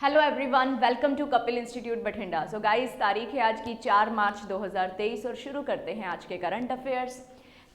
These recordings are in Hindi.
Hello everyone, welcome to Kapil institute Bathinda. So guys, तारीख है आज की 4 मार्च 2023 और शुरू करते हैं आज के करंट अफेयर्स।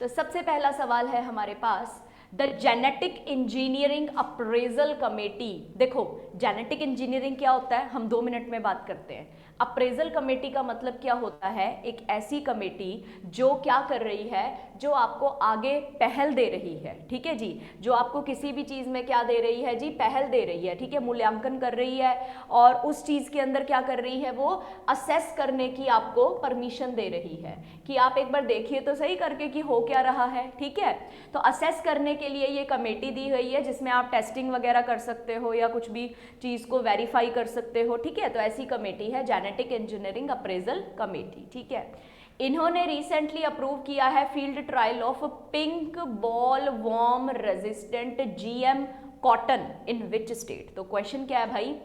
तो सबसे पहला सवाल है हमारे पास, the genetic engineering appraisal committee. देखो, जेनेटिक इंजीनियरिंग क्या होता है हम 2 मिनट में बात करते हैं। अप्रेजल कमेटी का मतलब क्या होता है? एक ऐसी कमेटी जो क्या कर रही है, जो आपको आगे पहल दे रही है। ठीक है जी, जो आपको किसी भी चीज़ में क्या दे रही है जी, पहल दे रही है। ठीक है, मूल्यांकन कर रही है और उस चीज़ के अंदर क्या कर रही है, वो असेस करने की आपको परमिशन दे रही है कि आप एक बार देखिए तो सही करके कि हो क्या रहा है। ठीक है, तो असेस करने के लिए ये कमेटी दी गई है जिसमें आप टेस्टिंग वगैरह कर सकते हो या कुछ भी चीज़ को वेरीफाई कर सकते हो। ठीक है, तो ऐसी कमेटी है जेनेटिक इंजीनियरिंग अप्रेजल कमेटी। ठीक है, इन्होंने रिसेंटली अप्रूव किया है field trial of pink ball warm resistant GM cotton in which state. तो क्वेश्चन क्या है भाई,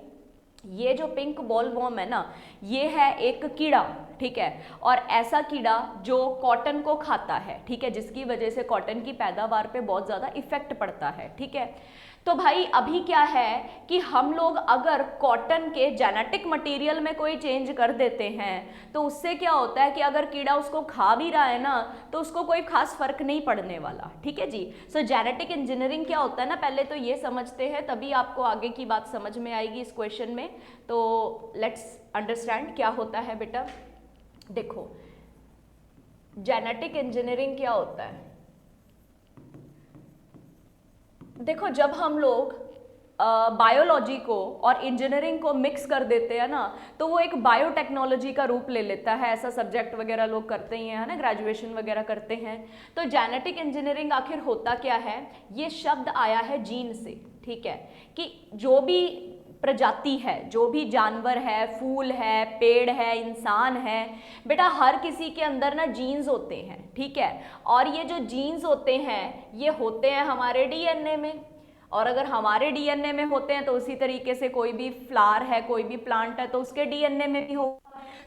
ये जो पिंक बॉल वॉर्म है ना, ये है एक कीड़ा। ठीक है, और ऐसा कीड़ा जो कॉटन को खाता है। ठीक है, जिसकी वजह से कॉटन की पैदावार पे बहुत ज़्यादा इफेक्ट पड़ता है। ठीक है, तो भाई अभी क्या है कि हम लोग अगर कॉटन के जेनेटिक मटेरियल में कोई चेंज कर देते हैं तो उससे क्या होता है कि अगर कीड़ा उसको खा भी रहा है ना तो उसको कोई खास फर्क नहीं पड़ने वाला। ठीक है जी, सो जेनेटिक इंजीनियरिंग क्या होता है ना, पहले तो ये समझते हैं, तभी आपको आगे की बात समझ में आएगी इस क्वेश्चन में। तो लेट्स अंडरस्टैंड क्या होता है बेटा। देखो, जेनेटिक इंजीनियरिंग क्या होता है। देखो, जब हम लोग बायोलॉजी को और इंजीनियरिंग को मिक्स कर देते हैं ना, तो वो एक बायोटेक्नोलॉजी का रूप ले लेता है। ऐसा सब्जेक्ट वगैरह लोग करते ही हैं, है ना, ग्रेजुएशन वगैरह करते हैं। तो जेनेटिक इंजीनियरिंग आखिर होता क्या है? ये शब्द आया है जीन से। ठीक है, कि जो भी प्रजाति है, जो भी जानवर है, फूल है, पेड़ है, इंसान है, बेटा हर किसी के अंदर ना जीन्स होते हैं। ठीक है, और ये जो जीन्स होते हैं ये होते हैं हमारे डीएनए में, और अगर हमारे डीएनए में होते हैं तो उसी तरीके से कोई भी फ्लावर है, कोई भी प्लांट है तो उसके डीएनए में भी होगा।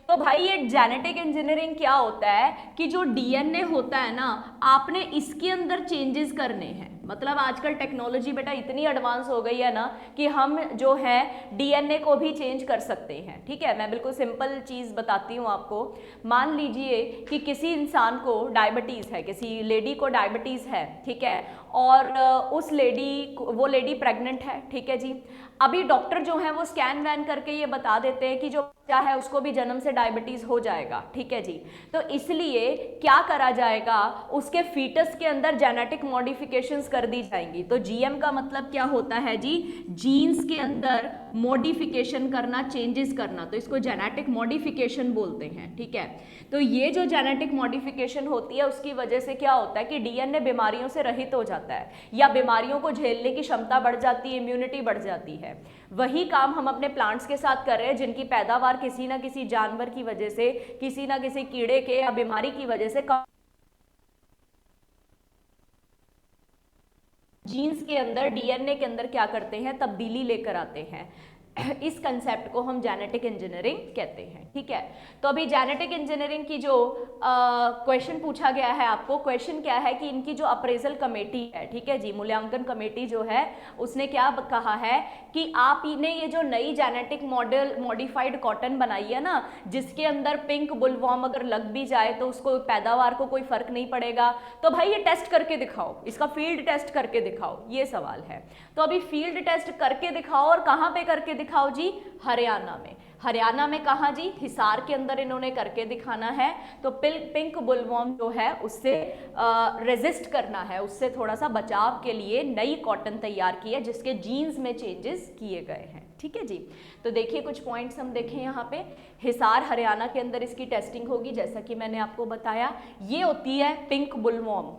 तो भाई ये जेनेटिक इंजीनियरिंग क्या होता है कि जो डीएनए होता है ना, आपने इसके अंदर चेंजेस करने हैं। मतलब आजकल टेक्नोलॉजी बेटा इतनी एडवांस हो गई है ना कि हम जो है डीएनए को भी चेंज कर सकते हैं। ठीक है, मैं बिल्कुल सिंपल चीज़ बताती हूँ आपको। मान लीजिए कि किसी इंसान को डायबिटीज़ है, किसी लेडी को डायबिटीज़ है। ठीक है, और वो लेडी प्रेग्नेंट है। ठीक है जी, अभी डॉक्टर जो है वो स्कैन वैन करके ये बता देते हैं कि जो बच्चा है उसको भी जन्म से डायबिटीज हो जाएगा। ठीक है जी, तो इसलिए क्या करा जाएगा, उसके फीटस के अंदर जेनेटिक मॉडिफिकेशंस कर दी जाएंगी। तो जीएम का मतलब क्या होता है जी, जीन्स के अंदर मॉडिफिकेशन करना, चेंजेस करना, तो इसको जेनेटिक मॉडिफिकेशन बोलते हैं। ठीक है, तो ये जो जेनेटिक मॉडिफिकेशन होती है उसकी वजह से क्या होता है कि डीएनए बीमारियों से रहित हो जाता है या बीमारियों को झेलने की क्षमता बढ़ जाती है, इम्यूनिटी बढ़ जाती है। वही काम हम अपने प्लांट्स के साथ कर रहे हैं जिनकी पैदावार किसी ना किसी जानवर की वजह से, किसी ना किसी कीड़े के या बीमारी की वजह से जीन्स के अंदर, डीएनए के अंदर क्या करते हैं, तब्दीली लेकर आते हैं। इस कंसेप्ट को हम जेनेटिक इंजीनियरिंग कहते हैं। ठीक है, तो अभी जेनेटिक इंजीनियरिंग की जो क्वेश्चन पूछा गया है आपको, क्वेश्चन क्या है कि इनकी जो अप्रेजल कमेटी है, ठीक है जी, मूल्यांकन कमेटी जो है, उसने क्या कहा है कि आप इन्हें ये जो नई जेनेटिक मॉडल मॉडिफाइड कॉटन बनाई है ना, जिसके अंदर पिंक बुलवॉर्म अगर लग भी जाए तो उसको पैदावार को कोई फर्क नहीं पड़ेगा, तो भाई ये टेस्ट करके दिखाओ, इसका फील्ड टेस्ट करके दिखाओ, ये सवाल है। तो अभी फील्ड टेस्ट करके दिखाओ, और कहाँ पे करके दिखाओ जी, हरियाणा में। हरियाणा में कहाँ जी, हिसार के अंदर इन्होंने करके दिखाना है। तो पिंक बुलवॉर्म जो है उससे रेजिस्ट करना है, उससे थोड़ा सा बचाव के लिए नई कॉटन तैयार की है जिसके जीन्स में चेंजेस किए गए हैं। ठीक है जी, तो देखिए कुछ पॉइंट्स हम देखें यहाँ पे। हिसार हरियाणा के अंदर इसकी टेस्टिंग होगी, जैसा कि मैंने आपको बताया। ये होती है पिंक बुलवॉर्म।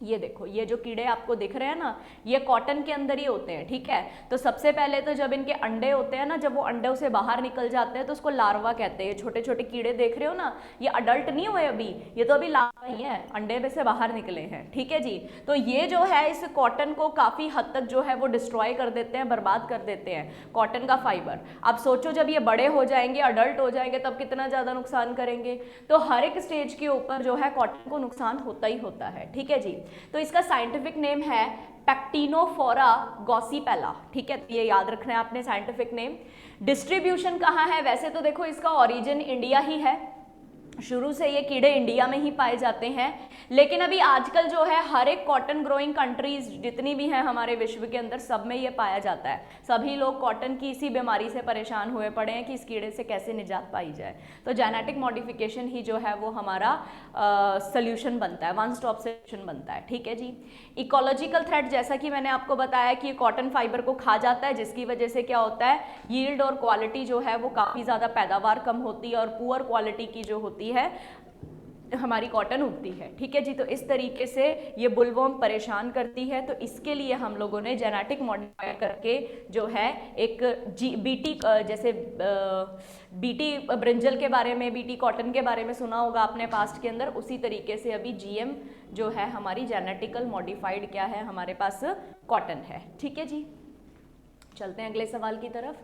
ये देखो, ये जो कीड़े आपको दिख रहे हैं ना, ये कॉटन के अंदर ही होते हैं। ठीक है, तो सबसे पहले तो जब इनके अंडे होते हैं ना, जब वो अंडों से बाहर निकल जाते हैं तो उसको लार्वा कहते हैं। छोटे छोटे कीड़े देख रहे हो ना, ये अडल्ट नहीं हुए अभी, ये तो अभी लार्वा ही है, अंडे में से बाहर निकले हैं। ठीक है जी, तो ये जो है इस कॉटन को काफ़ी हद तक जो है वो डिस्ट्रॉय कर देते हैं, बर्बाद कर देते हैं कॉटन का फाइबर। अब सोचो जब ये बड़े हो जाएंगे, अडल्ट हो जाएंगे, तब कितना ज़्यादा नुकसान करेंगे। तो हर एक स्टेज के ऊपर जो है कॉटन को नुकसान होता ही होता है। ठीक है जी, तो इसका साइंटिफिक नेम है पैक्टिनोफोरा गॉसिपेला, ठीक है, ये याद रखना है आपने साइंटिफिक नेम। डिस्ट्रीब्यूशन कहाँ है, वैसे तो देखो इसका ओरिजिन इंडिया ही है, शुरू से ये कीड़े इंडिया में ही पाए जाते हैं, लेकिन अभी आजकल जो है हर एक कॉटन ग्रोइंग कंट्रीज जितनी भी हैं हमारे विश्व के अंदर, सब में ये पाया जाता है। सभी लोग कॉटन की इसी बीमारी से परेशान हुए पड़े हैं कि इस कीड़े से कैसे निजात पाई जाए। तो जेनेटिक मॉडिफिकेशन ही जो है वो हमारा सोल्यूशन बनता है, वन स्टॉप सोल्यूशन बनता है, ठीक है जी। इकोलॉजिकल थ्रेट, जैसा कि मैंने आपको बताया कि कॉटन फाइबर को खा जाता है, जिसकी वजह से क्या होता है, यील्ड और क्वालिटी जो है वो काफ़ी ज़्यादा पैदावार कम होती है और पुअर क्वालिटी की जो होती है हमारी कॉटन उगती है, ठीक है जी। तो इस तरीके से ये बुलवर्म परेशान करती है, तो इसके लिए हम लोगों ने जेनेटिक मॉडिफाई करके जो है एक बीटी, जैसे बीटी ब्रिंजल के बारे में, बीटी कॉटन के बारे में सुना होगा आपने पास्ट के अंदर, उसी तरीके से अभी जीएम जो है हमारी जेनेटिकल मॉडिफाइड क्या है हमारे पास कॉटन है, ठीक है जी। चलते हैं अगले सवाल की तरफ।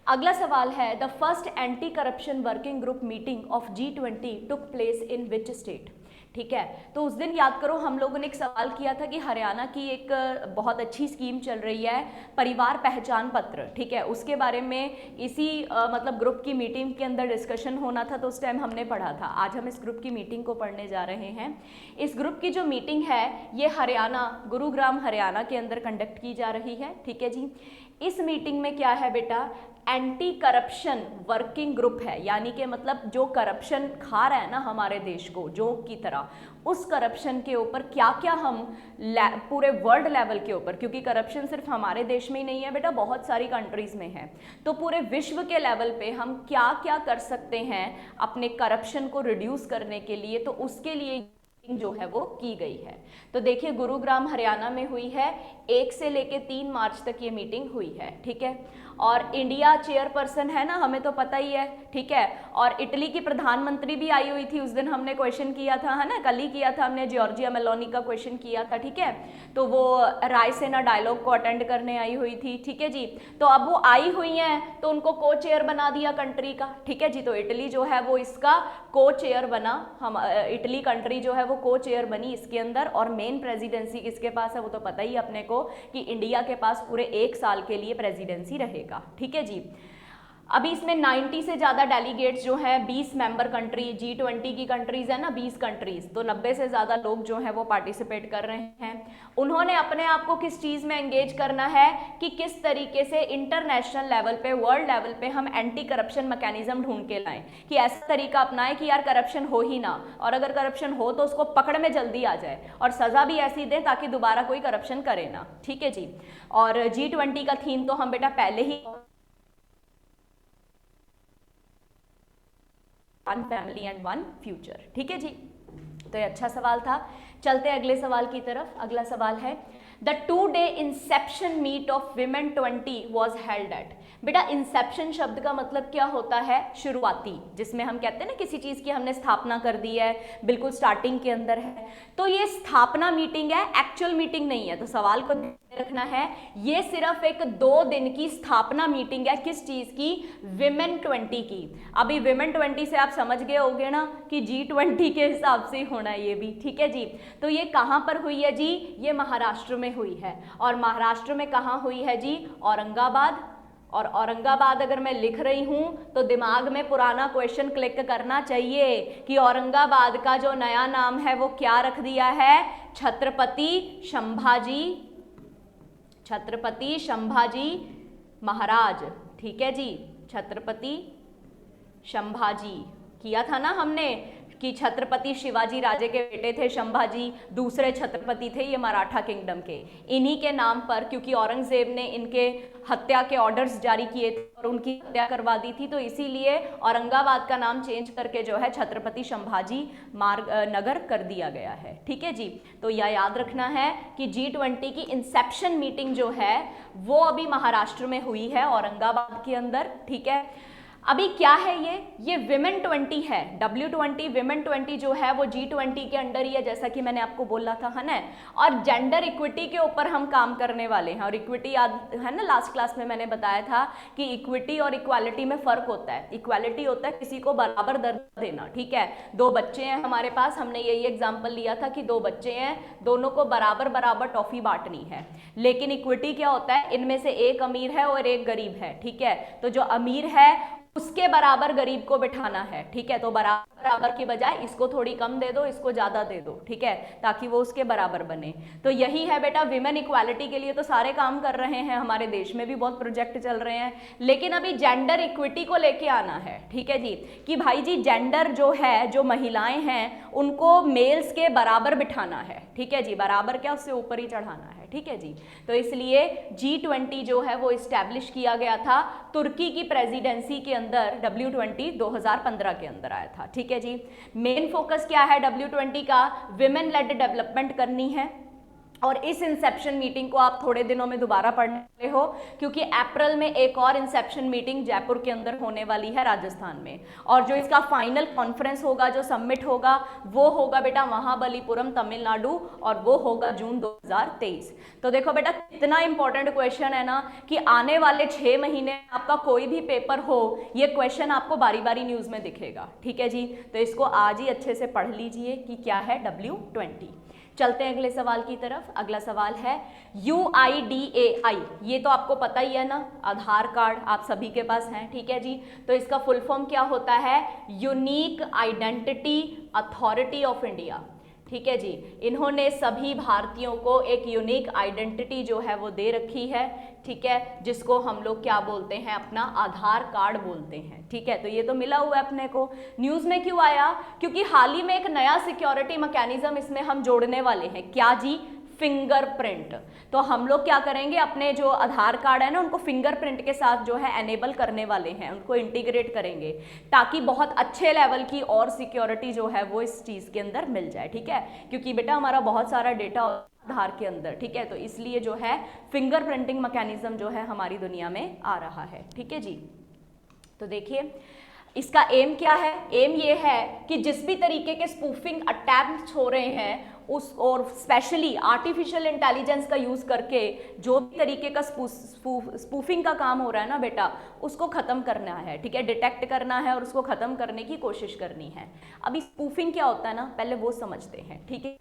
अगला सवाल है, the first anti corruption working group meeting of G20 took place in which state, ठीक है। तो उस दिन याद करो हम लोगों ने एक सवाल किया था कि हरियाणा की एक बहुत अच्छी स्कीम चल रही है परिवार पहचान पत्र, ठीक है, उसके बारे में इसी मतलब ग्रुप की मीटिंग के अंदर डिस्कशन होना था, तो उस टाइम हमने पढ़ा था। आज हम इस ग्रुप की मीटिंग को पढ़ने जा रहे हैं। इस ग्रुप की जो मीटिंग है ये हरियाणा, गुरुग्राम हरियाणा के अंदर कंडक्ट की जा रही है, ठीक है जी। इस मीटिंग में क्या है बेटा, एंटी करप्शन वर्किंग ग्रुप है, यानी कि मतलब जो करप्शन खा रहा है ना हमारे देश को जोंक की तरह, उस करप्शन के ऊपर क्या क्या हम पूरे वर्ल्ड लेवल के ऊपर, क्योंकि करप्शन सिर्फ हमारे देश में ही नहीं है बेटा, बहुत सारी कंट्रीज में है, तो पूरे विश्व के लेवल पे हम क्या क्या कर सकते हैं अपने करप्शन को रिड्यूस करने के लिए, तो उसके लिए जो है वो की गई है। तो देखिए गुरुग्राम हरियाणा में हुई है, 1 से लेके 3 मार्च तक ये मीटिंग हुई है, ठीक है। और इंडिया चेयरपर्सन है ना, हमें तो पता ही है, ठीक है। और इटली की प्रधानमंत्री भी आई हुई थी, उस दिन हमने क्वेश्चन किया था, है ना, कल ही किया था हमने, जॉर्जिया मेलोनी का क्वेश्चन किया था, ठीक है। तो वो रायसेना डायलॉग को अटेंड करने आई हुई थी, ठीक है जी। तो अब वो आई हुई हैं तो उनको को चेयर बना दिया कंट्री का, ठीक है जी। तो इटली जो है वो इसका को चेयर बना, हम इटली कंट्री जो है वो को चेयर बनी इसके अंदर। और मेन प्रेसिडेंसी किसके पास है वो तो पता ही अपने को कि इंडिया के पास पूरे 1 साल के लिए प्रेसिडेंसी रहेगा, ठीक है जी। अभी इसमें 90 से ज़्यादा डेलीगेट्स जो हैं, 20 मेंबर कंट्री, G20 की कंट्रीज है ना 20 कंट्रीज, तो 90 से ज़्यादा लोग जो हैं वो पार्टिसिपेट कर रहे हैं। उन्होंने अपने आप को किस चीज़ में एंगेज करना है कि किस तरीके से इंटरनेशनल लेवल पे, वर्ल्ड लेवल पे हम एंटी करप्शन मैकेनिज्म ढूंढ के लाएं, कि ऐसा तरीका अपनाएं कि यार करप्शन हो ही ना, और अगर करप्शन हो तो उसको पकड़ में जल्दी आ जाए और सज़ा भी ऐसी दें ताकि दोबारा कोई करप्शन करे ना, ठीक है जी। और G20 का थीम तो हम बेटा पहले ही, one family and one future, ठीक है जी। तो ये अच्छा सवाल था। चलते हैं अगले सवाल की तरफ। अगला सवाल है, the 2-day inception meet of women 20 was held at. बेटा इंसेप्शन शब्द का मतलब क्या होता है, शुरुआती, जिसमें हम कहते हैं ना किसी चीज की हमने स्थापना कर दी है, बिल्कुल स्टार्टिंग के अंदर है, तो ये स्थापना मीटिंग है, एक्चुअल मीटिंग नहीं है। तो सवाल को रखना है, ये सिर्फ एक 2 दिन की स्थापना मीटिंग है, किस चीज की, विमेन 20 की। अभी विमेन 20 से आप समझ गए होंगे ना कि G20 के हिसाब से होना है ये भी, ठीक है जी। तो ये कहां पर हुई है जी, ये महाराष्ट्र में हुई है। और महाराष्ट्र में कहां हुई है जी, औरंगाबाद। और औरंगाबाद अगर मैं लिख रही हूं तो दिमाग में पुराना क्वेश्चन क्लिक करना चाहिए कि औरंगाबाद का जो नया नाम है वो क्या रख दिया है, छत्रपति संभाजी, छत्रपति संभाजी महाराज, ठीक है जी। छत्रपति संभाजी किया था ना हमने कि छत्रपति शिवाजी राजे के बेटे थे संभाजी, दूसरे छत्रपति थे ये मराठा किंगडम के, इन्हीं के नाम पर, क्योंकि औरंगजेब ने इनके हत्या के ऑर्डर्स जारी किए थे और उनकी हत्या करवा दी थी, तो इसीलिए औरंगाबाद का नाम चेंज करके जो है छत्रपति संभाजी मार्ग नगर कर दिया गया है, ठीक है जी। तो यह याद रखना है कि G20 की इंसेप्शन मीटिंग जो है वो अभी महाराष्ट्र में हुई है, औरंगाबाद के अंदर, ठीक है। अभी क्या है ये विमेन 20 है, W20 विमेन 20 जो है वो G20 के अंडर ही है, जैसा कि मैंने आपको बोला था, है ना। और जेंडर इक्विटी के ऊपर हम काम करने वाले हैं। और इक्विटी याद है ना, लास्ट क्लास में मैंने बताया था कि इक्विटी और इक्वालिटी में फर्क होता है। इक्वालिटी होता है किसी को बराबर दर्जा देना, ठीक है। दो बच्चे हैं हमारे पास, हमने यही एग्जाम्पल लिया था कि दो बच्चे हैं, दोनों को बराबर बराबर टॉफी बांटनी है। लेकिन इक्विटी क्या होता है, इनमें से एक अमीर है और एक गरीब है, ठीक है। तो जो अमीर है उसके बराबर गरीब को बिठाना है, ठीक है। तो बराबर बराबर की बजाय इसको थोड़ी कम दे दो, इसको ज्यादा दे दो, ठीक है, ताकि वो उसके बराबर बने। तो यही है बेटा, विमेन इक्वालिटी के लिए तो सारे काम कर रहे हैं, हमारे देश में भी बहुत प्रोजेक्ट चल रहे हैं। लेकिन अभी जेंडर इक्विटी को लेके आना है, ठीक है जी, कि भाई जी जेंडर जो है, जो महिलाएं हैं उनको मेल्स के बराबर बिठाना है, ठीक है जी। बराबर क्या, उससे ऊपर ही चढ़ाना है, ठीक है जी। तो इसलिए G20 जो है वो इस्टेब्लिश किया गया था तुर्की की प्रेसिडेंसी के अंदर। W20 2015 के अंदर आया था, ठीक है जी। मेन फोकस क्या है W20 का, विमेन लेड डेवलपमेंट करनी है। और इस इंसेप्शन मीटिंग को आप थोड़े दिनों में दोबारा पढ़ने वाले हो, क्योंकि अप्रैल में एक और इंसेप्शन मीटिंग जयपुर के अंदर होने वाली है, राजस्थान में। और जो इसका फाइनल कॉन्फ्रेंस होगा, जो सबमिट होगा, वो होगा बेटा महाबलीपुरम, तमिलनाडु, और वो होगा जून 2023। तो देखो बेटा कितना इंपॉर्टेंट क्वेश्चन है ना, कि आने वाले 6 महीने आपका कोई भी पेपर हो, ये क्वेश्चन आपको बारी बारी न्यूज में दिखेगा, ठीक है जी। तो इसको आज ही अच्छे से पढ़ लीजिए कि क्या है W20। चलते हैं अगले सवाल की तरफ। अगला सवाल है UIDAI, ये तो आपको पता ही है ना, आधार कार्ड आप सभी के पास है, ठीक है जी। तो इसका फुल फॉर्म क्या होता है, unique identity authority of India, ठीक है जी। इन्होंने सभी भारतीयों को एक यूनिक आइडेंटिटी जो है वो दे रखी है, ठीक है, जिसको हम लोग क्या बोलते हैं, अपना आधार कार्ड बोलते हैं, ठीक है। तो ये तो मिला हुआ है अपने को। न्यूज में क्यों आया, क्योंकि हाल ही में एक नया सिक्योरिटी मैकेनिज्म इसमें हम जोड़ने वाले हैं, क्या जी, फिंगरप्रिंट। तो हम लोग क्या करेंगे, अपने जो आधार कार्ड है ना उनको फिंगरप्रिंट के साथ जो है एनेबल करने वाले हैं, उनको इंटीग्रेट करेंगे, ताकि बहुत अच्छे लेवल की और सिक्योरिटी जो है वो इस चीज के अंदर मिल जाए, ठीक है। क्योंकि बेटा हमारा बहुत सारा डेटा आधार के अंदर, ठीक है, तो इसलिए जो है फिंगरप्रिंटिंग मैकेनिज्म जो है हमारी दुनिया में आ रहा है, ठीक है जी। तो देखिए इसका एम क्या है, एम ये है कि जिस भी तरीके के स्पूफिंग अटैम्प्ट्स हो रहे हैं उस, और स्पेशली आर्टिफिशियल इंटेलिजेंस का यूज करके जो भी तरीके का स्पूफिंग का काम हो रहा है ना बेटा, उसको खत्म करना है, ठीक है, डिटेक्ट करना है और उसको खत्म करने की कोशिश करनी है। अभी स्पूफिंग क्या होता है ना, पहले वो समझते हैं, ठीक है।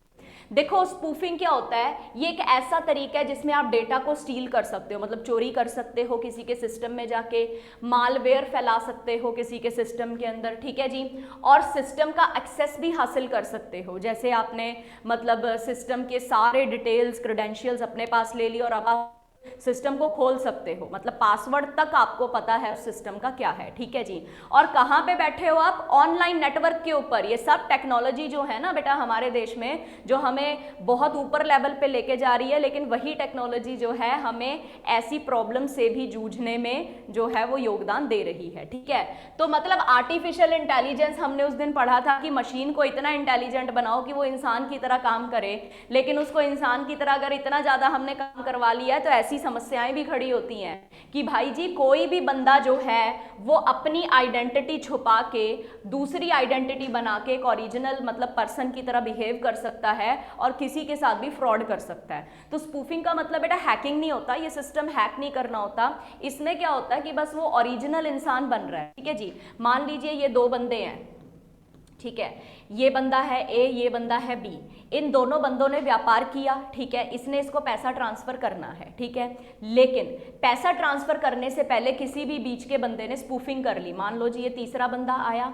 देखो स्पूफिंग क्या होता है, ये एक ऐसा तरीका है जिसमें आप डेटा को स्टील कर सकते हो, मतलब चोरी कर सकते हो किसी के सिस्टम में जाके, मालवेयर फैला सकते हो किसी के सिस्टम के अंदर, ठीक है जी। और सिस्टम का एक्सेस भी हासिल कर सकते हो, जैसे आपने मतलब सिस्टम के सारे डिटेल्स, क्रेडेंशियल्स अपने पास ले ली और अब आप सिस्टम को खोल सकते हो, मतलब पासवर्ड तक आपको पता है उस सिस्टम का क्या है, ठीक है जी। और कहाँ पे बैठे हो आप, ऑनलाइन नेटवर्क के ऊपर। ये सब टेक्नोलॉजी जो है ना बेटा हमारे देश में, जो हमें बहुत ऊपर लेवल पे लेके जा रही है, लेकिन वही टेक्नोलॉजी जो है हमें ऐसी प्रॉब्लम से भी जूझने में जो है वो योगदान दे रही है, ठीक है। तो मतलब आर्टिफिशियल इंटेलिजेंस, हमने उस दिन पढ़ा था कि मशीन को इतना इंटेलिजेंट बनाओ कि वो इंसान की तरह काम करे, लेकिन उसको इंसान की तरह अगर इतना ज्यादा हमने काम करवा लिया है तो ऐसी समस्याएं भी खड़ी होती हैं कि भाई जी कोई भी बंदा जो है वो अपनी आइडेंटिटी छुपा के दूसरी आइडेंटिटी बना के एक ओरिजिनल मतलब पर्सन की तरह बिहेव कर सकता है और किसी के साथ भी फ्रॉड कर सकता है। तो स्पूफिंग का मतलब बेटा हैकिंग नहीं होता, ये सिस्टम हैक नहीं करना होता। इसमें क्या होता है कि बस वो ओरिजिनल इंसान बन रहा है, ठीक है जी। मान लीजिए ये दो बंदे हैं, ठीक है, ये बंदा है ए, ये बंदा है बी, इन दोनों बंदों ने व्यापार किया, ठीक है, इसने इसको पैसा ट्रांसफर करना है, ठीक है, लेकिन पैसा ट्रांसफर करने से पहले किसी भी बीच के बंदे ने स्पूफिंग कर ली। मान लो जी ये तीसरा बंदा आया,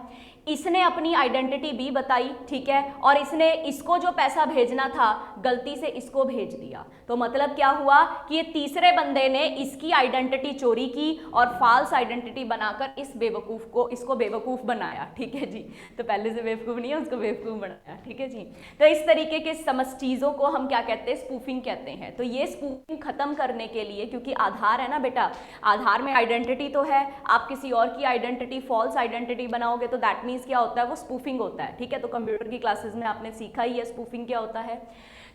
इसने अपनी आइडेंटिटी बी बताई, ठीक है, और इसने इसको जो पैसा भेजना था गलती से इसको भेज दिया। तो मतलब क्या हुआ कि ये तीसरे बंदे ने इसकी आइडेंटिटी चोरी की और फाल्स आइडेंटिटी बनाकर इस बेवकूफ को, इसको बेवकूफ बनाया, ठीक है जी। तो पहले से बेवकूफ नहीं है, उसको बेवकूफ बनाया, ठीक है जी। तो इस तरीके के समस्त चीजों को हम क्या कहते हैं, स्पूफिंग कहते हैं। तो ये स्पूफिंग खत्म करने के लिए, क्योंकि आधार है ना बेटा, आधार में आइडेंटिटी तो है, आप किसी और की आइडेंटिटी फॉल्स आइडेंटिटी बनाओगे तो दैट मीन्स क्या होता है, वो स्पूफिंग होता है, ठीक है। तो कंप्यूटर की क्लासेस में आपने सीखा ही है स्पूफिंग क्या होता है।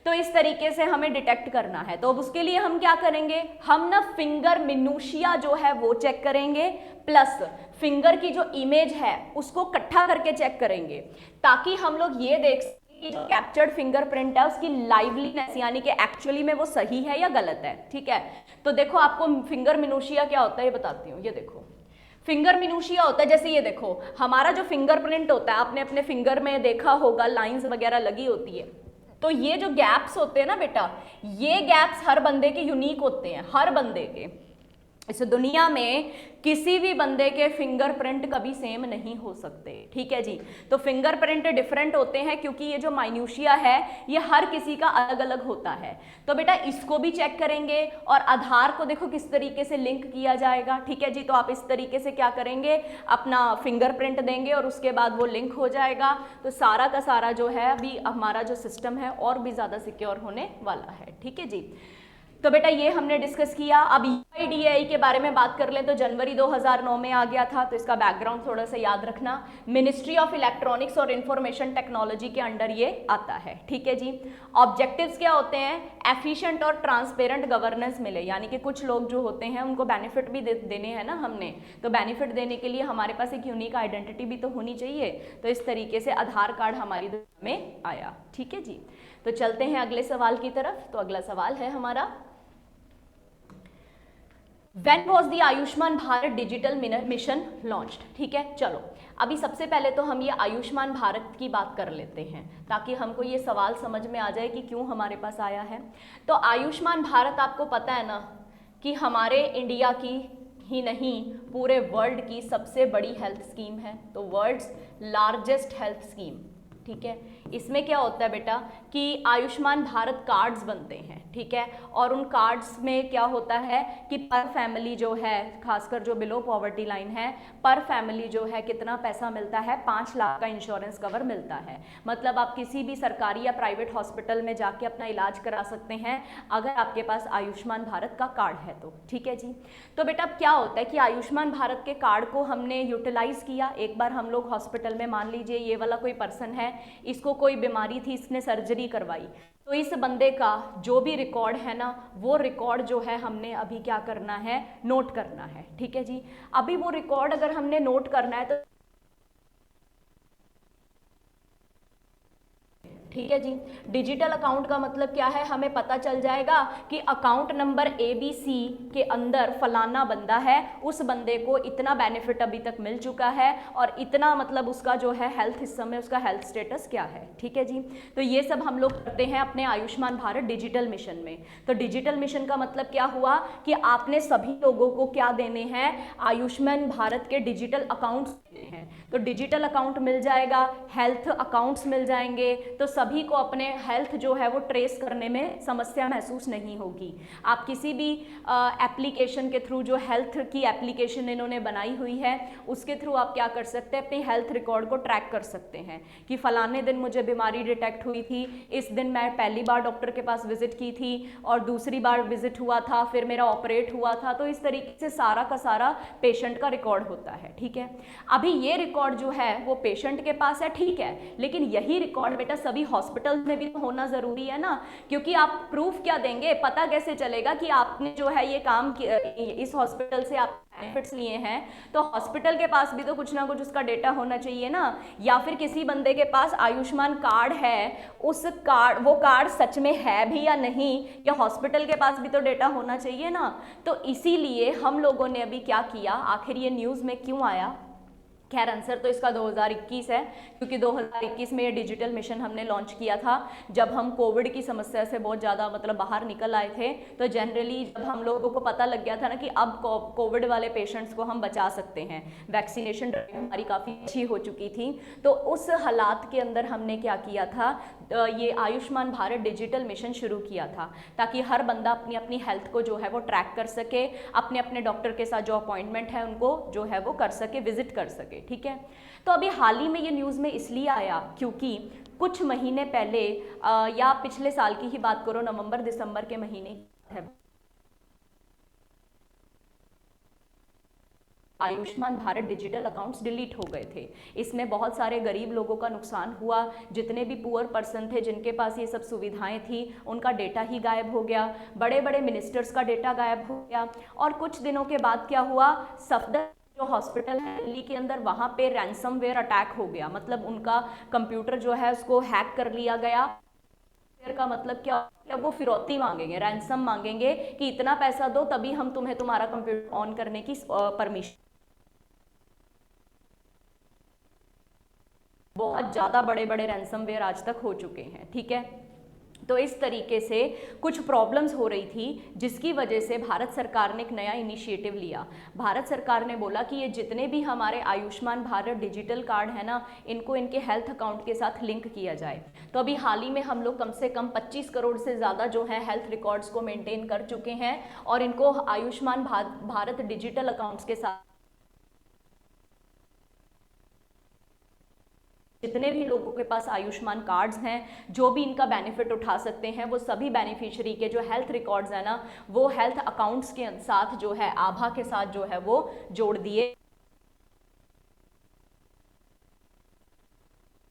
तो इस तरीके से हमें डिटेक्ट करना है। तो अब उसके लिए हम क्या करेंगे, हम ना फिंगर मिनूशिया जो है वो चेक करेंगे, प्लस फिंगर की जो इमेज है उसको इकट्ठा करके चेक करेंगे, ताकि हम लोग ये देख सकें कि जो कैप्चर्ड फिंगरप्रिंट है उसकी लाइवलीनेस यानी कि एक्चुअली में वो सही है या गलत है। ठीक है, तो देखो आपको फिंगर मिनूशिया क्या होता है ये बताती हूँ। ये देखो फिंगर मिनूशिया होता है, जैसे ये देखो हमारा जो फिंगरप्रिंट होता है, आपने अपने फिंगर में देखा होगा लाइंस वगैरह लगी होती है, तो ये जो गैप्स होते हैं ना बेटा, ये गैप्स हर बंदे के यूनिक होते हैं, हर बंदे के। इस दुनिया में किसी भी बंदे के फिंगरप्रिंट कभी सेम नहीं हो सकते। ठीक है जी, तो फिंगरप्रिंट डिफरेंट होते हैं क्योंकि ये जो माइन्यूशिया है ये हर किसी का अलग अलग होता है। तो बेटा इसको भी चेक करेंगे, और आधार को देखो किस तरीके से लिंक किया जाएगा। ठीक है जी, तो आप इस तरीके से क्या करेंगे, अपना फिंगरप्रिंट देंगे और उसके बाद वो लिंक हो जाएगा। तो सारा का सारा जो है अभी हमारा जो सिस्टम है और भी ज़्यादा सिक्योर होने वाला है। ठीक है जी, तो बेटा ये हमने डिस्कस किया। अब यूआईडीएआई के बारे में बात कर लें तो जनवरी 2009 में आ गया था, तो इसका बैकग्राउंड थोड़ा सा याद रखना। मिनिस्ट्री ऑफ इलेक्ट्रॉनिक्स और इंफॉर्मेशन टेक्नोलॉजी के अंडर ये आता है। ठीक है जी, ऑब्जेक्टिव्स क्या होते हैं, एफिशिएंट और ट्रांसपेरेंट गवर्नेंस मिले, यानी कि कुछ लोग जो होते हैं उनको बेनिफिट भी देने हैं ना हमने, तो बेनिफिट देने के लिए हमारे पास एक यूनिक आइडेंटिटी भी तो होनी चाहिए। तो इस तरीके से आधार कार्ड हमारी दुनिया में आया। ठीक है जी, तो चलते हैं अगले सवाल की तरफ। तो अगला सवाल है हमारा, When was the Ayushman Bharat digital mission launched. ठीक है, चलो अभी सबसे पहले तो हम ये आयुष्मान भारत की बात कर लेते हैं, ताकि हमको ये सवाल समझ में आ जाए कि क्यों हमारे पास आया है। तो आयुष्मान भारत आपको पता है ना कि हमारे इंडिया की ही नहीं पूरे वर्ल्ड की सबसे बड़ी हेल्थ स्कीम है, तो वर्ल्ड्स लार्जेस्ट हेल्थ स्कीम। ठीक है, इसमें क्या होता है बेटा कि आयुष्मान भारत कार्ड्स बनते हैं। ठीक है, और उन कार्ड्स में क्या होता है कि पर फैमिली जो है, खासकर जो बिलो पॉवर्टी लाइन है, पर फैमिली जो है कितना पैसा मिलता है, 5 लाख का इंश्योरेंस कवर मिलता है। मतलब आप किसी भी सरकारी या प्राइवेट हॉस्पिटल में जाके अपना इलाज करा सकते हैं अगर आपके पास आयुष्मान भारत का कार्ड है तो। ठीक है जी, तो बेटा अब क्या होता है कि आयुष्मान भारत के कार्ड को हमने यूटिलाइज किया। एक बार हम लोग हॉस्पिटल में, मान लीजिए ये वाला कोई पर्सन है, इसको कोई बीमारी थी, इसने सर्जरी करवाई, तो इस बंदे का जो भी रिकॉर्ड है ना, वो रिकॉर्ड जो है हमने अभी क्या करना है, नोट करना है। ठीक है जी, अभी वो रिकॉर्ड अगर हमने नोट करना है तो ठीक है जी, डिजिटल अकाउंट का मतलब क्या है, हमें पता चल जाएगा कि अकाउंट नंबर ABC के अंदर फलाना बंदा है, उस बंदे को इतना बेनिफिट अभी तक मिल चुका है और इतना मतलब उसका जो है हेल्थ, इस समय उसका हेल्थ स्टेटस क्या है। ठीक है जी, तो ये सब हम लोग करते हैं अपने आयुष्मान भारत डिजिटल मिशन में। तो डिजिटल मिशन का मतलब क्या हुआ कि आपने सभी लोगों को क्या देने हैं, आयुष्मान भारत के डिजिटल अकाउंट्स हैं। तो डिजिटल अकाउंट मिल जाएगा, हेल्थ अकाउंट्स मिल जाएंगे, तो सभी को अपने हेल्थ जो है वो ट्रेस करने में समस्या महसूस नहीं होगी। आप किसी भी एप्लीकेशन के थ्रू, जो हेल्थ की एप्लीकेशन इन्होंने बनाई हुई है, उसके थ्रू आप क्या कर सकते हैं, अपनी हेल्थ रिकॉर्ड को ट्रैक कर सकते हैं कि फलाने दिन मुझे बीमारी डिटेक्ट हुई थी, इस दिन मैं पहली बार डॉक्टर के पास विजिट की थी और दूसरी बार विजिट हुआ था, फिर मेरा ऑपरेट हुआ था। तो इस तरीके से सारा का सारा पेशेंट का रिकॉर्ड होता है। ठीक है, अभी ये रिकॉर्ड जो है वो पेशेंट के पास है, ठीक है, लेकिन यही रिकॉर्ड बेटा सभी हॉस्पिटल में भी तो होना जरूरी है ना, क्योंकि आप प्रूफ क्या देंगे, पता कैसे चलेगा कि आपने जो है ये काम इस हॉस्पिटल से आप बेनिफिट्स लिए हैं, तो हॉस्पिटल के पास भी तो कुछ ना कुछ उसका डेटा होना चाहिए ना। या फिर किसी बंदे के पास आयुष्मान कार्ड है, उस कार्ड, वो कार्ड सच में है भी या नहीं, या हॉस्पिटल के पास भी तो डेटा होना चाहिए ना। तो इसीलिए हम लोगों ने अभी क्या किया, आखिर ये न्यूज़ में क्यों आया, खैर आंसर तो इसका 2021 है, क्योंकि 2021 में ये डिजिटल मिशन हमने लॉन्च किया था जब हम कोविड की समस्या से बहुत ज़्यादा मतलब बाहर निकल आए थे। तो जनरली जब हम लोगों को पता लग गया था ना कि अब कोविड वाले पेशेंट्स को हम बचा सकते हैं, वैक्सीनेशन ड्राइव हमारी काफ़ी अच्छी हो चुकी थी, तो उस हालात के अंदर हमने क्या किया था, ये आयुष्मान भारत डिजिटल मिशन शुरू किया था, ताकि हर बंदा अपनी अपनी हेल्थ को जो है वो ट्रैक कर सके, अपने अपने डॉक्टर के साथ जो अपॉइंटमेंट है उनको जो है वो कर सके, विजिट कर सके। ठीक है, तो अभी हाल ही में ये न्यूज़ में इसलिए आया क्योंकि कुछ महीने पहले या पिछले साल की ही बात करो, नवंबर दिसंबर के महीने है, Ayushman Bharat digital accounts delete हो गए थे। इसमें बहुत सारे गरीब लोगों का नुकसान हुआ, जितने भी पुअर पर्सन थे जिनके पास ये सब सुविधाएं थी उनका डेटा ही गायब हो गया, बड़े बड़े मिनिस्टर्स का डेटा गायब हो गया। और कुछ दिनों के बाद क्या हुआ, सफदर जो हॉस्पिटल है दिल्ली के अंदर, वहाँ पे रैंसमवेयर अटैक हो गया, मतलब उनका कंप्यूटर जो है उसको हैक कर लिया गया। का मतलब क्या, अब वो फिरौती मांगेंगे, रैंसम मांगेंगे कि इतना पैसा दो तभी हम तुम्हें तुम्हारा कंप्यूटर ऑन करने की परमिशन। बहुत ज़्यादा बड़े बड़े रैंसमवेयर आज तक हो चुके हैं, ठीक है। तो इस तरीके से कुछ प्रॉब्लम्स हो रही थी, जिसकी वजह से भारत सरकार ने एक नया इनिशिएटिव लिया। भारत सरकार ने बोला कि ये जितने भी हमारे आयुष्मान भारत डिजिटल कार्ड है ना, इनको इनके हेल्थ अकाउंट के साथ लिंक किया जाए। तो अभी हाल ही में हम लोग कम से कम 25 करोड़ से ज़्यादा जो है हेल्थ रिकॉर्ड्स को मेंटेन कर चुके हैं, और इनको आयुष्मान भारत डिजिटल अकाउंट्स के साथ जितने भी लोगों के पास आयुष्मान कार्ड्स हैं, जो भी इनका बेनिफिट उठा सकते हैं, वो सभी बेनिफिशियरी के जो हेल्थ रिकॉर्ड्स है ना, वो हेल्थ अकाउंट्स के साथ जो है आभा के साथ जो है वो जोड़ दिए।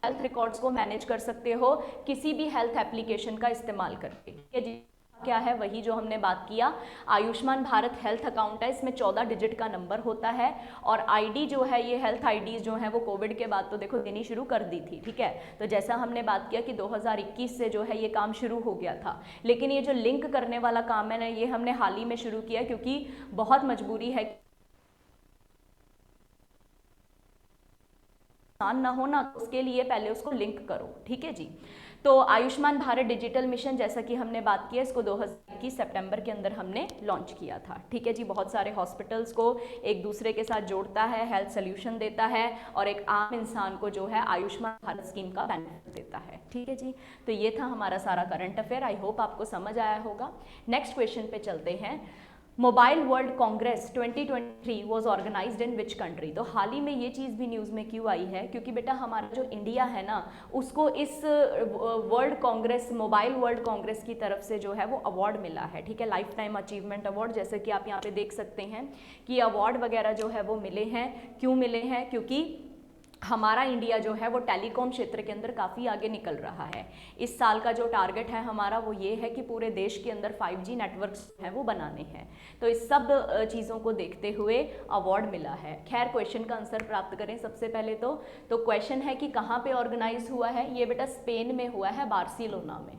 हेल्थ रिकॉर्ड्स को मैनेज कर सकते हो किसी भी हेल्थ एप्लीकेशन का इस्तेमाल करके, ठीक है जी। क्या है, वही जो हमने बात किया, आयुष्मान भारत हेल्थ अकाउंट है, इसमें 14 डिजिट का नंबर होता है, और आईडी जो है, ये हेल्थ आईडी जो है वो कोविड के बाद तो देखो देनी शुरू कर दी थी, ठीक है। तो जैसा हमने बात किया कि 2021 से जो है ये काम शुरू हो गया था, लेकिन ये जो लिंक करने वाला काम है ना, ये हमने हाल ही में शुरू किया, क्योंकि बहुत मजबूरी है, ना हो ना, उसके लिए पहले उसको लिंक करो, ठीक है जी। तो आयुष्मान भारत डिजिटल मिशन, जैसा कि हमने बात किया, इसको 2021 सितंबर के अंदर हमने लॉन्च किया था, ठीक है जी। बहुत सारे हॉस्पिटल्स को एक दूसरे के साथ जोड़ता है, हेल्थ सोल्यूशन देता है, और एक आम इंसान को जो है आयुष्मान भारत स्कीम का बेनिफिट देता है, ठीक है जी। तो ये था हमारा सारा करंट अफेयर, आई होप आपको समझ आया होगा। नेक्स्ट क्वेश्चन पे चलते हैं। Mobile world congress 2023 was organised in which country. तो हाल ही में ये चीज़ भी न्यूज़ में क्यों आई है, क्योंकि बेटा हमारा जो इंडिया है ना, उसको इस world Congress, mobile world Congress की तरफ से जो है वो अवार्ड मिला है, ठीक है, लाइफ टाइम अचीवमेंट अवार्ड। जैसे कि आप यहाँ पे देख सकते हैं कि अवार्ड वगैरह जो है वो मिले हैं। क्यों मिले हैं, क्योंकि हमारा इंडिया जो है वो टेलीकॉम क्षेत्र के अंदर काफ़ी आगे निकल रहा है। इस साल का जो टारगेट है हमारा वो ये है कि पूरे देश के अंदर 5G नेटवर्क्स हैं वो बनाने हैं। तो इस सब चीज़ों को देखते हुए अवार्ड मिला है। खैर, क्वेश्चन का आंसर प्राप्त करें सबसे पहले तो क्वेश्चन है कि कहाँ पे ऑर्गेनाइज हुआ है। ये बेटा स्पेन में हुआ है, बार्सिलोना में।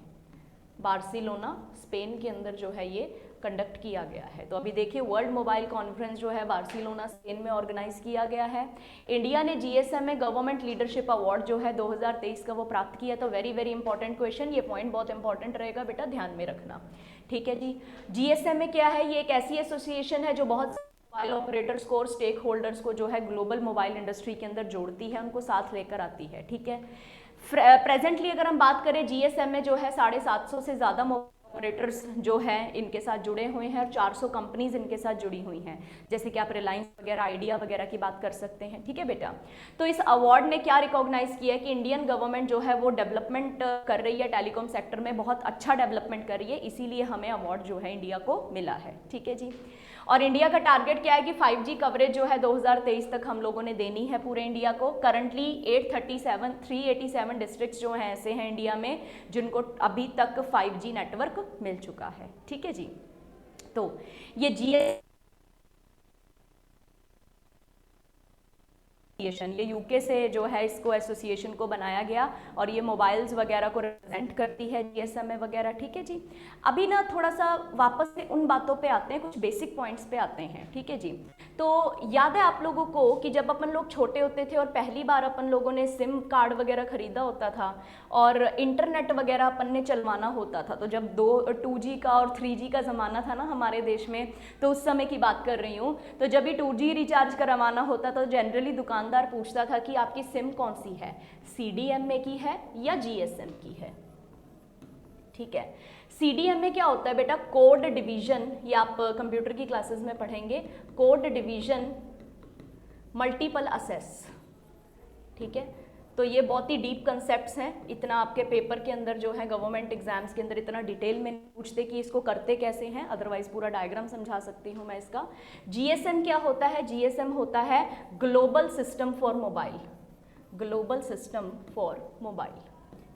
बार्सिलोना स्पेन के अंदर जो है ये कंडक्ट किया गया है। तो अभी देखिए, वर्ल्ड मोबाइल कॉन्फ्रेंस जो है बार्सिलोना स्पेन में ऑर्गेनाइज किया गया है। इंडिया ने जीएसएम में गवर्नमेंट लीडरशिप अवार्ड जो है 2023 का वो प्राप्त किया। तो वेरी वेरी इंपॉर्टेंट क्वेश्चन, ये पॉइंट बहुत इंपॉर्टेंट रहेगा बेटा, ध्यान में रखना, ठीक है जी। जीएसएम में क्या है, ये एक ऐसी एसोसिएशन है जो बहुत मोबाइल ऑपरेटर्स को और स्टेक होल्डर्स को जो है ग्लोबल मोबाइल इंडस्ट्री के अंदर जोड़ती है, उनको साथ लेकर आती है, ठीक है। प्रेजेंटली अगर हम बात करें, जीएसएम में जो है 750 से ज़्यादा ऑपरेटर्स जो हैं इनके साथ जुड़े हुए हैं, और 400 कंपनीज इनके साथ जुड़ी हुई हैं। जैसे कि आप रिलायंस वगैरह, आइडिया वगैरह की बात कर सकते हैं, ठीक है बेटा। तो इस अवार्ड ने क्या रिकॉग्नाइज किया है कि इंडियन गवर्नमेंट जो है वो डेवलपमेंट कर रही है, टेलीकॉम सेक्टर में बहुत अच्छा डेवलपमेंट कर रही है, इसीलिए हमें अवार्ड जो है इंडिया को मिला है, ठीक है जी। और इंडिया का टारगेट क्या है कि 5G कवरेज जो है 2023 तक हम लोगों ने देनी है पूरे इंडिया को। करंटली 387 डिस्ट्रिक्ट्स जो हैं ऐसे हैं इंडिया में जिनको अभी तक 5G नेटवर्क मिल चुका है, ठीक है जी। तो ये ये यूके से जो है इसको एसोसिएशन को बनाया गया, और ये मोबाइल्स वगैरह को रिप्रेजेंट करती है जीएसएम वगैरह, ठीक है जी। अभी ना थोड़ा सा वापस से उन बातों पे आते हैं, कुछ बेसिक पॉइंट्स पे आते हैं, ठीक है जी। तो याद है आप लोगों को कि जब अपन लोग छोटे होते थे और पहली बार अपन लोगों ने सिम कार्ड वगैरह खरीदा होता था और इंटरनेट वगैरह अपन ने चलवाना होता था, तो जब 2G का और 3G का ज़माना था ना हमारे देश में, तो उस समय की बात कर रही हूँ। तो जब ये 2G रिचार्ज करवाना होता था तो जनरली दुकानदार पूछता था कि आपकी सिम कौन सी है, CDMA की है या GSM की है, ठीक है। CDM में क्या होता है बेटा, कोड डिवीजन, ये आप कंप्यूटर की क्लासेस में पढ़ेंगे, कोड डिवीजन मल्टीपल असेस, ठीक है। तो ये बहुत ही डीप कंसेप्ट्स हैं, इतना आपके पेपर के अंदर जो है गवर्नमेंट एग्जाम्स के अंदर इतना डिटेल में पूछते कि इसको करते कैसे हैं, अदरवाइज पूरा डायग्राम समझा सकती हूँ मैं इसका। जीएसएम क्या होता है? जीएसएम होता है global system for mobile, global system for mobile,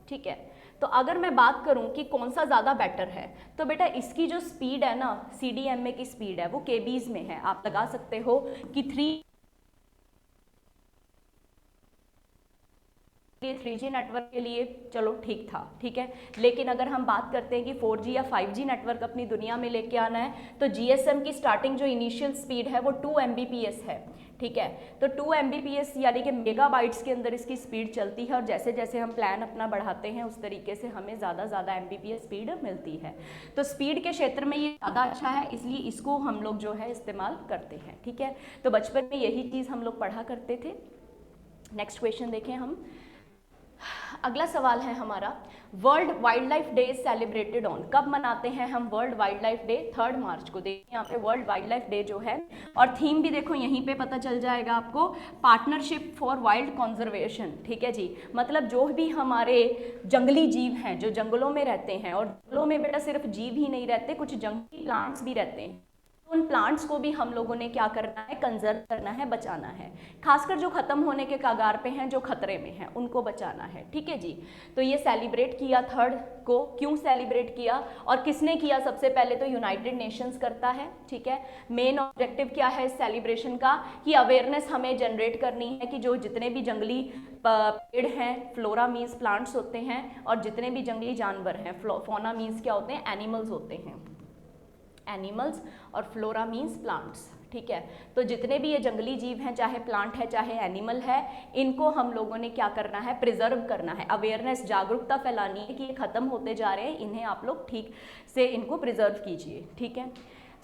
ठीक है। तो अगर मैं बात करूं कि कौन सा ज़्यादा बेटर है, तो बेटा इसकी जो स्पीड है ना, CDMA की स्पीड है वो केबीज में है। आप लगा सकते हो कि 3G नेटवर्क के लिए चलो ठीक था, ठीक है, लेकिन अगर हम बात करते हैं कि 4G या 5G नेटवर्क अपनी दुनिया में लेके आना है, तो GSM की स्टार्टिंग जो इनिशियल स्पीड है वो 2 Mbps है, ठीक है। तो 2 Mbps यानी कि मेगाबाइट्स के अंदर इसकी स्पीड चलती है, और जैसे जैसे हम प्लान अपना बढ़ाते हैं उस तरीके से हमें ज़्यादा Mbps स्पीड मिलती है। तो स्पीड के क्षेत्र में ये ज़्यादा अच्छा है, इसलिए इसको हम लोग जो है इस्तेमाल करते हैं, ठीक है। तो बचपन में यही चीज़ हम लोग पढ़ा करते थे। नेक्स्ट क्वेश्चन देखें हम। अगला सवाल है हमारा, world wild life day is celebrated on, कब मनाते हैं हम वर्ल्ड वाइल्ड लाइफ डे? 3 मार्च को। देखिए यहाँ पे वर्ल्ड वाइल्ड लाइफ डे जो है, और थीम भी देखो यहीं पे पता चल जाएगा आपको, पार्टनरशिप फॉर वाइल्ड कंजर्वेशन, ठीक है जी। मतलब जो भी हमारे जंगली जीव हैं जो जंगलों में रहते हैं, और जंगलों में बेटा सिर्फ जीव ही नहीं रहते, कुछ जंगली प्लांट्स भी रहते हैं, उन प्लांट्स को भी हम लोगों ने क्या करना है? कंजर्व करना है, बचाना है। खासकर जो खत्म होने के कगार पे हैं, जो खतरे में हैं, उनको बचाना है, ठीक है जी। तो ये सेलिब्रेट किया 3 को। क्यों सेलिब्रेट किया और किसने किया? सबसे पहले तो यूनाइटेड नेशंस करता है, ठीक है। मेन ऑब्जेक्टिव क्या है इस सेलिब्रेशन का? कि अवेयरनेस हमें जनरेट करनी है कि जो जितने भी जंगली पेड़ हैं, फ्लोरा मीन्स प्लांट्स होते हैं, और जितने भी जंगली जानवर हैं, फौना मीन्स क्या होते हैं? एनिमल्स होते हैं, एनिमल्स, और फ्लोरा मीन्स प्लांट्स, ठीक है। तो जितने भी ये जंगली जीव हैं, चाहे प्लांट है चाहे एनिमल है, इनको हम लोगों ने क्या करना है? प्रिजर्व करना है। अवेयरनेस, जागरूकता फैलानी है कि ये खत्म होते जा रहे हैं, इन्हें आप लोग ठीक से इनको प्रिजर्व कीजिए, ठीक है।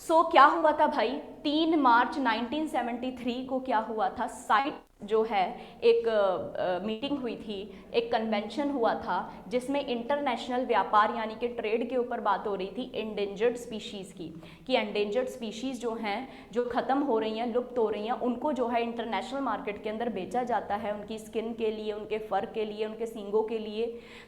सो क्या हुआ था भाई? 3 मार्च 1973 को क्या हुआ था? साइट जो है एक मीटिंग हुई थी, एक कन्वेंशन हुआ था, जिसमें इंटरनेशनल व्यापार यानी कि ट्रेड के ऊपर बात हो रही थी एंडेंजर्ड स्पीशीज़ की, कि एंडेंजर्ड स्पीशीज़ जो हैं, जो ख़त्म हो रही हैं, लुप्त हो रही हैं, उनको जो है इंटरनेशनल मार्केट के अंदर बेचा जाता है, उनकी स्किन के लिए, उनके फर के लिए, उनके सींगों के लिए।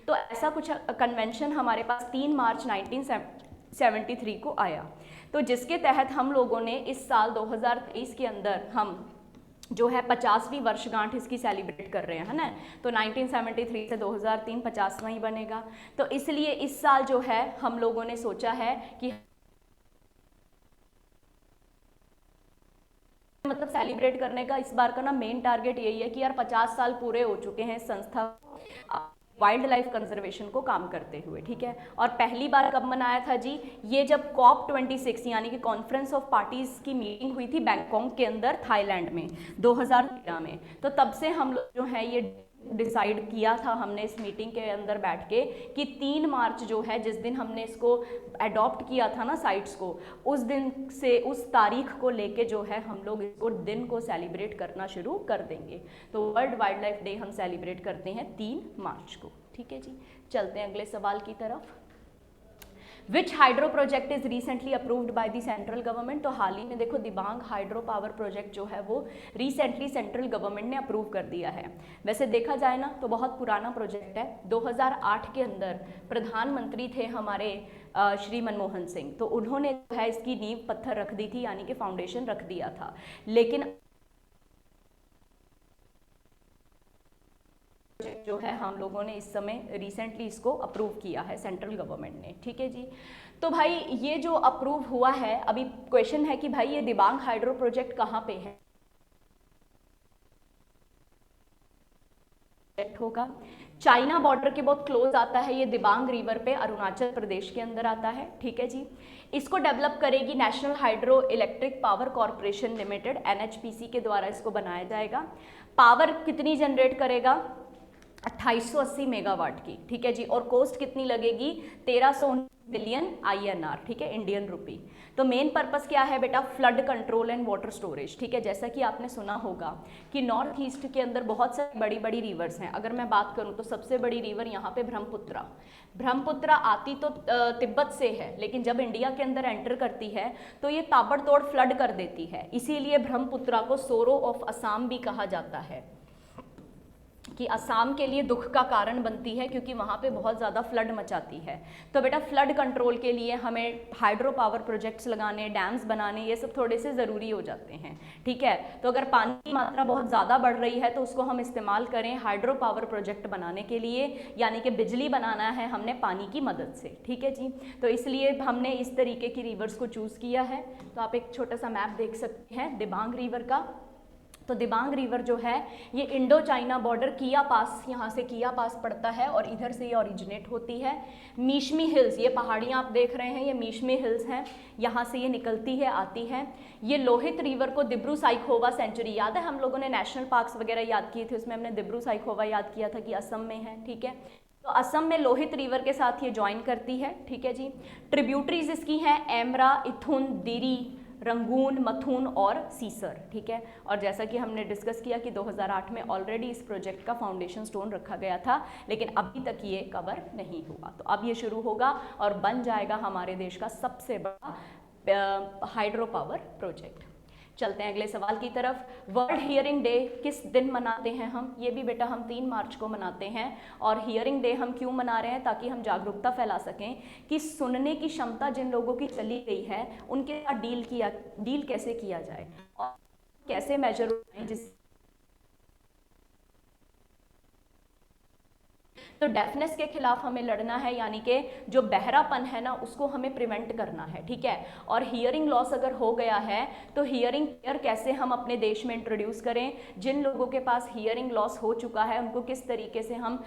तो ऐसा कुछ कन्वेंशन हमारे पास 3 मार्च 1973 को आया, तो जिसके तहत हम लोगों ने इस साल 2023 के अंदर हम जो है 50वीं वर्षगांठ इसकी सेलिब्रेट कर रहे हैं, है ना। तो 1973 से 2003 50वां ही बनेगा। तो इसलिए इस साल जो है हम लोगों ने सोचा है कि मतलब सेलिब्रेट करने का इस बार का ना मेन टारगेट यही है कि यार 50 साल पूरे हो चुके हैं संस्था वाइल्ड लाइफ कंजर्वेशन को काम करते हुए, ठीक है। और पहली बार कब मनाया था जी? ये जब COP26 यानी कि कॉन्फ्रेंस ऑफ पार्टीज की मीटिंग हुई थी बैंकॉक के अंदर, थाईलैंड में 2013 में। तो तब से हम लोग जो है ये डिसाइड किया था हमने इस मीटिंग के अंदर बैठ के कि 3 मार्च जो है, जिस दिन हमने इसको अडॉप्ट किया था ना साइट्स को, उस दिन से, उस तारीख को लेके जो है हम लोग इसको दिन को सेलिब्रेट करना शुरू कर देंगे। तो वर्ल्ड वाइल्ड लाइफ डे हम सेलिब्रेट करते हैं 3 मार्च को, ठीक है जी। चलते हैं अगले सवाल की तरफ। Which hydro project is recently approved by the central government? तो हाल ही में देखो दिबांग हाइड्रो पावर प्रोजेक्ट जो है वो रिसेंटली सेंट्रल गवर्नमेंट ने अप्रूव कर दिया है। वैसे देखा जाए ना तो बहुत पुराना प्रोजेक्ट है। 2008 के अंदर प्रधानमंत्री थे हमारे श्री मनमोहन सिंह, तो उन्होंने जो है इसकी नींव पत्थर रख दी थी, यानी कि फाउंडेशन रख दिया था। लेकिन जो है हम लोगों ने इस समय रिसेंटली इसको अप्रूव किया है सेंट्रल गवर्नमेंट ने, ठीक है जी। तो भाई ये जो अप्रूव हुआ है, अभी क्वेश्चन है कि भाई ये दिबांग हाइड्रो प्रोजेक्ट कहाँ पे है? होगा चाइना बॉर्डर के बहुत क्लोज आता है ये दिबांग रिवर पे, अरुणाचल प्रदेश के अंदर आता है, ठीक है जी। इसको डेवलप करेगी national hydro electric power corporation limited, NHPC के द्वारा इसको बनाया जाएगा। पावर कितनी जनरेट करेगा? 2880 मेगावाट की, ठीक है जी। और कॉस्ट कितनी लगेगी? 1300 बिलियन INR, ठीक है, इंडियन रुपी। तो मेन पर्पस क्या है बेटा? Flood control and water storage, ठीक है। जैसा कि आपने सुना होगा कि नॉर्थ ईस्ट के अंदर बहुत सारी बड़ी बड़ी रिवर्स हैं। अगर मैं बात करूं तो सबसे बड़ी रिवर यहाँ पे ब्रह्मपुत्रा आती तो तिब्बत से है, लेकिन जब इंडिया के अंदर एंटर करती है तो ये ताबड़तोड़ फ्लड कर देती है। इसीलिए ब्रह्मपुत्रा को सोरो ऑफ असम भी कहा जाता है। कि असम के लिए दुख का कारण बनती है क्योंकि वहाँ पे बहुत ज़्यादा फ्लड मचाती है। तो बेटा फ्लड कंट्रोल के लिए हमें हाइड्रो पावर प्रोजेक्ट्स लगाने, डैम्स बनाने, ये सब थोड़े से ज़रूरी हो जाते हैं, ठीक है। तो अगर पानी की मात्रा बहुत ज़्यादा बढ़ रही है तो उसको हम इस्तेमाल करें हाइड्रो पावर प्रोजेक्ट बनाने के लिए, यानी कि बिजली बनाना है हमने पानी की मदद से, ठीक है जी। तो इसलिए हमने इस तरीके की रिवर्स को चूज़ किया है। तो आप एक छोटा सा मैप देख सकते हैं दिबांग रिवर का। तो दिबांग रिवर जो है ये इंडो चाइना बॉर्डर किया पास, यहाँ से किया पास पड़ता है और इधर से ये ओरिजिनेट होती है। मीशमी हिल्स, ये पहाड़ियाँ आप देख रहे हैं, ये मीशमी हिल्स हैं, यहाँ से ये निकलती है, आती है। ये लोहित रिवर को दिब्रू साइखोवा सेंचुरी, याद है हम लोगों ने नेशनल पार्क्स वगैरह याद किए थे, उसमें हमने दिब्रू साइखोवा याद किया था कि असम में है, ठीक है। तो असम में लोहित रिवर के साथ ये ज्वाइन करती है, ठीक है जी। ट्रिब्यूटरीज इसकी हैं एमरा, इथुन, दिरी, रंगून, मथुन और सीसर, ठीक है। और जैसा कि हमने डिस्कस किया कि 2008 में ऑलरेडी इस प्रोजेक्ट का फाउंडेशन स्टोन रखा गया था, लेकिन अभी तक ये कवर नहीं हुआ। तो अब ये शुरू होगा और बन जाएगा हमारे देश का सबसे बड़ा हाइड्रो पावर प्रोजेक्ट। चलते हैं अगले सवाल की तरफ। वर्ल्ड हियरिंग डे किस दिन मनाते हैं हम? ये भी बेटा हम 3 मार्च को मनाते हैं। और हियरिंग डे हम क्यों मना रहे हैं? ताकि हम जागरूकता फैला सकें कि सुनने की क्षमता जिन लोगों की चली गई है उनके साथ डील कैसे किया जाए और कैसे मेजर होते हैं जिस तो डेफनेस के खिलाफ हमें लड़ना है, यानी कि जो बहरापन है ना उसको हमें प्रिवेंट करना है, ठीक है। और हियरिंग लॉस अगर हो गया है तो हियरिंग केयर कैसे हम अपने देश में इंट्रोड्यूस करें, जिन लोगों के पास हियरिंग लॉस हो चुका है उनको किस तरीके से हम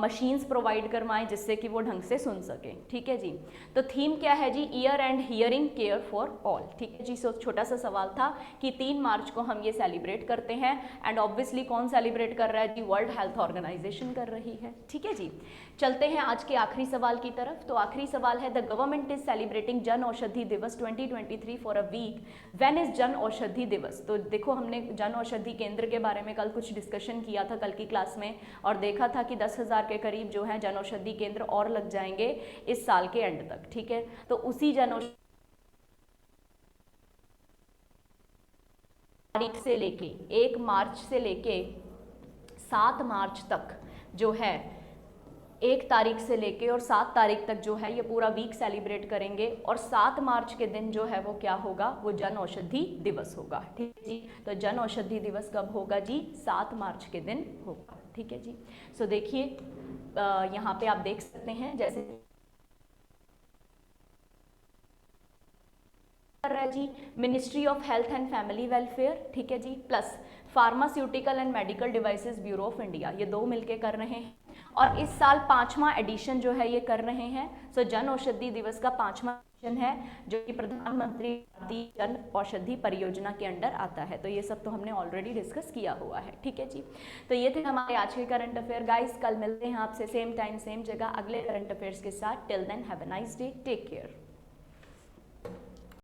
मशीन्स प्रोवाइड करवाएं जिससे कि वो ढंग से सुन सकें, ठीक है जी। तो थीम क्या है जी? Ear and hearing care for all, ठीक है जी। सो छोटा सा सवाल था कि 3 मार्च को हम ये सेलिब्रेट करते हैं एंड ऑब्वियसली कौन सेलिब्रेट कर रहा है जी? वर्ल्ड हेल्थ ऑर्गेनाइजेशन कर रही है, ठीक है जी। चलते हैं आज के आखिरी सवाल की तरफ। तो आखिरी सवाल है, द गवर्नमेंट इज सेलिब्रेटिंग जन Aushadhi Diwas 2023 for a week, when is Jan Aushadhi दिवस? तो देखो हमने जन औषधि केंद्र के बारे में कल कुछ डिस्कशन किया था कल की क्लास में और देखा था कि 10,000 के करीब जो है जन औषधि केंद्र और लग जाएंगे इस साल के एंड तक, ठीक है। तो उसी जन औषधि तारीख से लेके 1 मार्च से लेके 7 मार्च तक जो है 1 तारीख से लेके और 7 तारीख तक जो है ये पूरा वीक सेलिब्रेट करेंगे। और 7 मार्च के दिन जो है वो क्या होगा? वो जन औषधि दिवस होगा, ठीक है जी। तो जन औषधि दिवस कब होगा जी? 7 मार्च के दिन होगा, ठीक है जी। सो देखिए यहाँ पे आप देख सकते हैं जैसे कर रहा है जी ministry of health and family welfare, ठीक है जी, plus pharmaceutical and medical devices bureau of India, ये 2 मिलके कर रहे हैं। और इस साल 5वां एडिशन जो है ये कर रहे हैं। सो जन औषधि दिवस का 5वां एडिशन है जो कि प्रधानमंत्री जन औषधि परियोजना के अंडर आता है। तो ये सब तो हमने ऑलरेडी डिस्कस किया हुआ है, ठीक है जी। तो ये थे हमारे आज के करंट अफेयर गाइस। कल मिलते हैं आपसे सेम टाइम सेम जगह अगले करंट अफेयर्स के साथ। Till then have a nice day, take care.